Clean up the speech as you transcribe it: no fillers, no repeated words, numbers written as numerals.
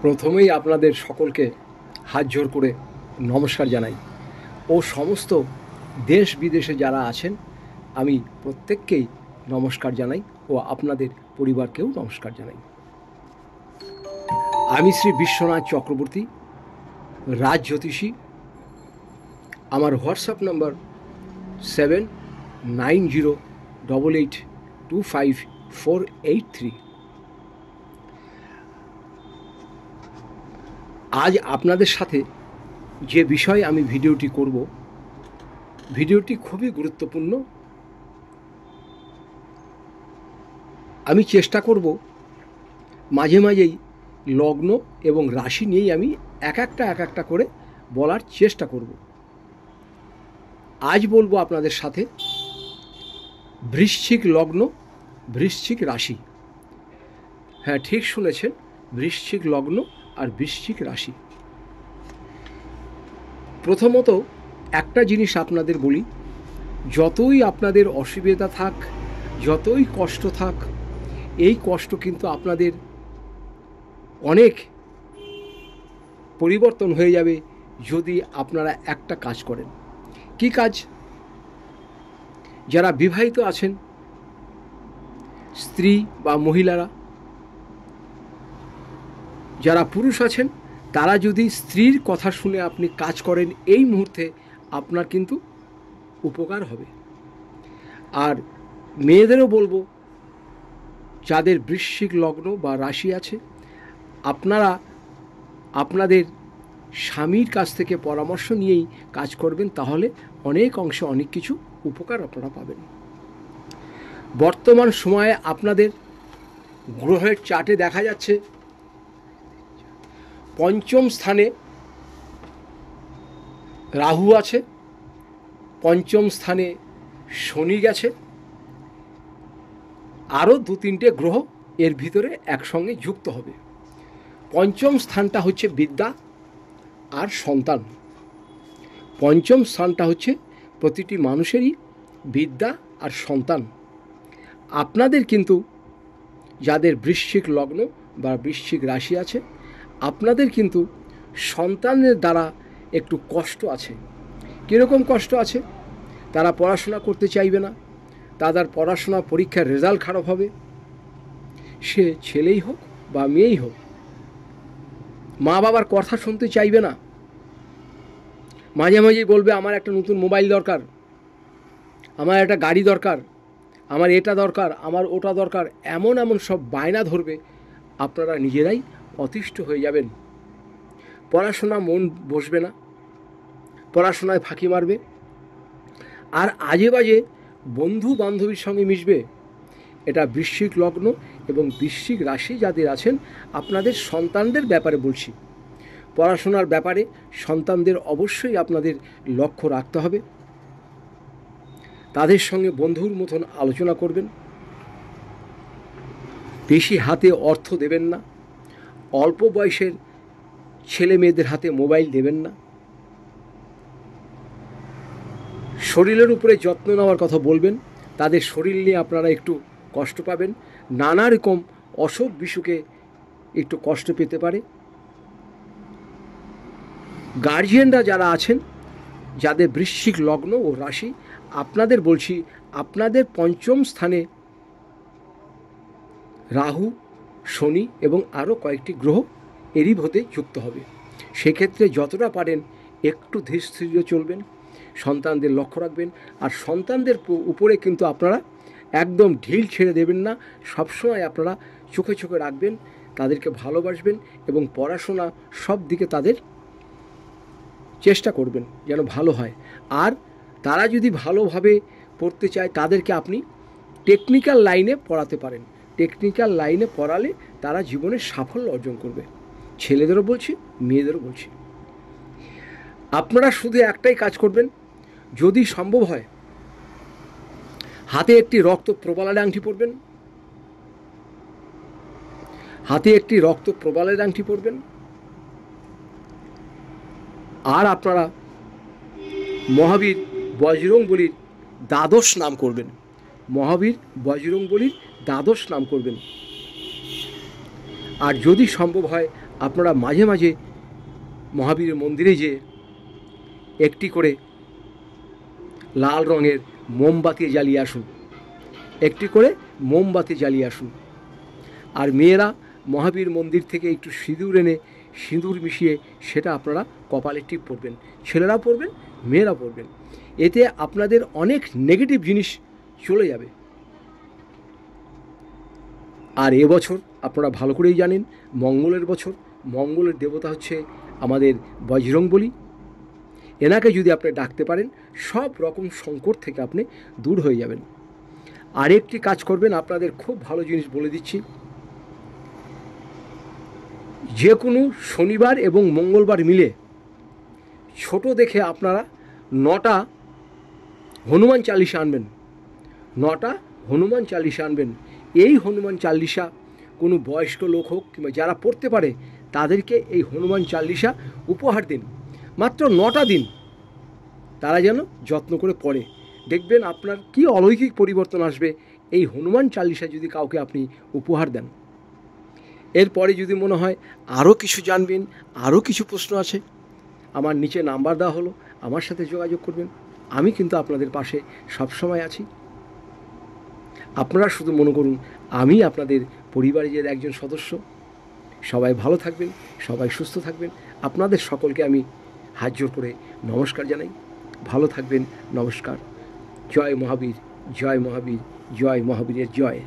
প্রথমেই আপনাদের সকলকে হাত জোড় করে নমস্কার জানাই ও সমস্ত দেশ বিদেশে যারা আছেন আমি প্রত্যেককেই নমস্কার জানাই ও আপনাদের পরিবারকেও নমস্কার জানাই। আমি শ্রী বিশ্বনাথ চক্রবর্তী, রাজ জ্যোতিষী। আমার হোয়াটসঅ্যাপ নাম্বার 7908825483। আজ আপনাদের সাথে যে বিষয়ে আমি ভিডিওটি করব, ভিডিওটি খুবই গুরুত্বপূর্ণ। আমি চেষ্টা করব মাঝে মাঝেই লগ্ন এবং রাশি নিয়েই আমি এক একটা করে বলার চেষ্টা করব। আজ বলবো আপনাদের সাথে বৃশ্চিক লগ্ন, বৃশ্চিক রাশি। হ্যাঁ, ঠিক শুনেছেন, বৃশ্চিক লগ্ন আর বৃশ্চিক রাশি। প্রথমত একটা জিনিস আপনাদের বলি, যতই আপনাদের অসুবিধা থাক, যতই কষ্ট থাক, এই কষ্ট কিন্তু আপনাদের অনেক পরিবর্তন হয়ে যাবে যদি আপনারা একটা কাজ করেন। কি কাজ? যারা বিবাহিত আছেন, স্ত্রী বা মহিলারা, যারা পুরুষ আছেন, তারা যদি স্ত্রীর কথা শুনে আপনি কাজ করেন, এই মুহূর্তে আপনার কিন্তু উপকার হবে। আর মেয়েদেরও বলবো, যাদের বৃশ্চিক লগ্ন বা রাশি আছে, আপনারা আপনাদের স্বামীর কাছ থেকে পরামর্শ নিয়েই কাজ করবেন, তাহলে অনেক অংশে অনেক কিছু উপকার আপনারা পাবেন। বর্তমান সময়ে আপনাদের গ্রহের চার্টে দেখা যাচ্ছে পঞ্চম স্থানে রাহু আছে, পঞ্চম স্থানে শনি গেছে, আরও 2-3টে গ্রহ এর ভিতরে একসঙ্গে যুক্ত হবে। পঞ্চম স্থানটা হচ্ছে বিদ্যা আর সন্তান। পঞ্চম স্থানটা হচ্ছে প্রতিটি মানুষেরই বিদ্যা আর সন্তান। আপনাদের কিন্তু যাদের বৃশ্চিক লগ্ন বা বৃশ্চিক রাশি আছে, আপনাদের কিন্তু সন্তানের দ্বারা একটু কষ্ট আছে। কীরকম কষ্ট আছে? তারা পড়াশোনা করতে চাইবে না, তাদের পড়াশোনা পরীক্ষার রেজাল্ট খারাপ হবে, সে ছেলেই হোক বা মেয়েই হোক। মা বাবার কথা শুনতে চাইবে না, মাঝে মাঝেই বলবে আমার একটা নতুন মোবাইল দরকার, আমার একটা গাড়ি দরকার, আমার এটা দরকার, আমার ওটা দরকার, এমন সব বায়না ধরবে, আপনারা নিজেরাই অতিষ্ঠ হয়ে যাবেন। পড়াশোনা মন বসবে না, পড়াশোনায় ফাঁকি মারবে, আর আজে বাজে বন্ধু বান্ধবীর সঙ্গে মিশবে। এটা বৃশ্চিক লগ্ন এবং বৃশ্চিক রাশি যাদের আছেন, আপনাদের সন্তানদের ব্যাপারে বলছি। পড়াশোনার ব্যাপারে সন্তানদের অবশ্যই আপনাদের লক্ষ্য রাখতে হবে। তাদের সঙ্গে বন্ধুর মতন আলোচনা করবেন, বেশি হাতে অর্থ দেবেন না, অল্প বয়সের ছেলে মেয়েদের হাতে মোবাইল দেবেন না। শরীরের উপরে যত্ন নেওয়ার কথা বলবেন, তাদের শরীর নিয়ে আপনারা একটু কষ্ট পাবেন, নানা রকম অসুখ বিসুখে একটু কষ্ট পেতে পারে। গার্জিয়ানরা যারা আছেন, যাদের বৃশ্চিক লগ্ন ও রাশি, আপনাদের বলছি, আপনাদের পঞ্চম স্থানে রাহু, শনি এবং আরও কয়েকটি গ্রহ এরই হতে যুক্ত হবে। সেক্ষেত্রে যতটা পারেন একটু ধীর স্থির চলবেন, সন্তানদের লক্ষ্য রাখবেন, আর সন্তানদের উপরে কিন্তু আপনারা একদম ঢিল ছেড়ে দেবেন না। সবসময় আপনারা চোখে চোখে রাখবেন, তাদেরকে ভালোবাসবেন এবং পড়াশোনা সব দিকে তাদের চেষ্টা করবেন যেন ভালো হয়। আর তারা যদি ভালোভাবে পড়তে চায়, তাদেরকে আপনি টেকনিক্যাল লাইনে পড়াতে পারেন। টেকনিক্যাল লাইনে পড়ালে তারা জীবনে সাফল্য অর্জন করবে। ছেলেদেরও বলছি, মেয়েদেরও বলছি। আপনারা শুধু একটাই কাজ করবেন, যদি সম্ভব হয় হাতে একটি রক্ত প্রবালের আংটি পরবেন, হাতে একটি রক্ত প্রবালের আংটি পরবেন। আর আপনারা মহাবীর বজরংবলীর দ্বাদশ নাম করবেন, মহাবীর বজরংবলীর দ্বাদশ নাম করবেন। আর যদি সম্ভব হয় আপনারা মাঝে মাঝে মহাবীরের মন্দিরে যেয়ে একটি করে লাল রঙের মোমবাতি জ্বালিয়ে আসুন, একটি করে মোমবাতি জ্বালিয়ে আসুন। আর মেয়েরা মহাবীর মন্দির থেকে একটু সিঁদুর এনে সিঁদুর মিশিয়ে সেটা আপনারা কপালে টিপ পরবেন, ছেলেরা পরবেন, মেয়েরা পরবেন। এতে আপনাদের অনেক নেগেটিভ জিনিস চলে যাবে। আর এবছর আপনারা ভালো করেই জানেন মঙ্গলের বছর, মঙ্গলের দেবতা হচ্ছে আমাদের বজরংবলী। এনাকে যদি আপনি ডাকতে পারেন সব রকম সংকট থেকে আপনি দূর হয়ে যাবেন। আরেকটি কাজ করবেন, আপনাদের খুব ভালো জিনিস বলে দিচ্ছি, যে কোনো শনিবার এবং মঙ্গলবার মিলে ছোট দেখে আপনারা 9টা হনুমান চালিসা আনবেন, 9টা হনুমান চালিসা আনবেন। এই হনুমান চালিসা কোনো বয়স্ক লোক হোক কিংবা যারা পড়তে পারে তাদেরকে এই হনুমান চালিসা উপহার দিন, মাত্র 9টা দিন, তারা যেন যত্ন করে পড়ে। দেখবেন আপনার কি অলৌকিক পরিবর্তন আসবে এই হনুমান চালিসা যদি কাউকে আপনি উপহার দেন। এরপরে যদি মনে হয় আরও কিছু জানবেন, আরও কিছু প্রশ্ন আছে, আমার নিচে নাম্বার দেওয়া হলো, আমার সাথে যোগাযোগ করবেন। আমি কিন্তু আপনাদের পাশে সবসময় আছি। আপনারা শুধু মনে করুন আমি আপনাদের পরিবারের একজন সদস্য। সবাই ভালো থাকবেন, সবাই সুস্থ থাকবেন। আপনাদের সকলকে আমি হাত জোর করে নমস্কার জানাই। ভালো থাকবেন, নমস্কার। জয় মহাবীর, জয় মহাবীর, জয় মহাবীরের জয়।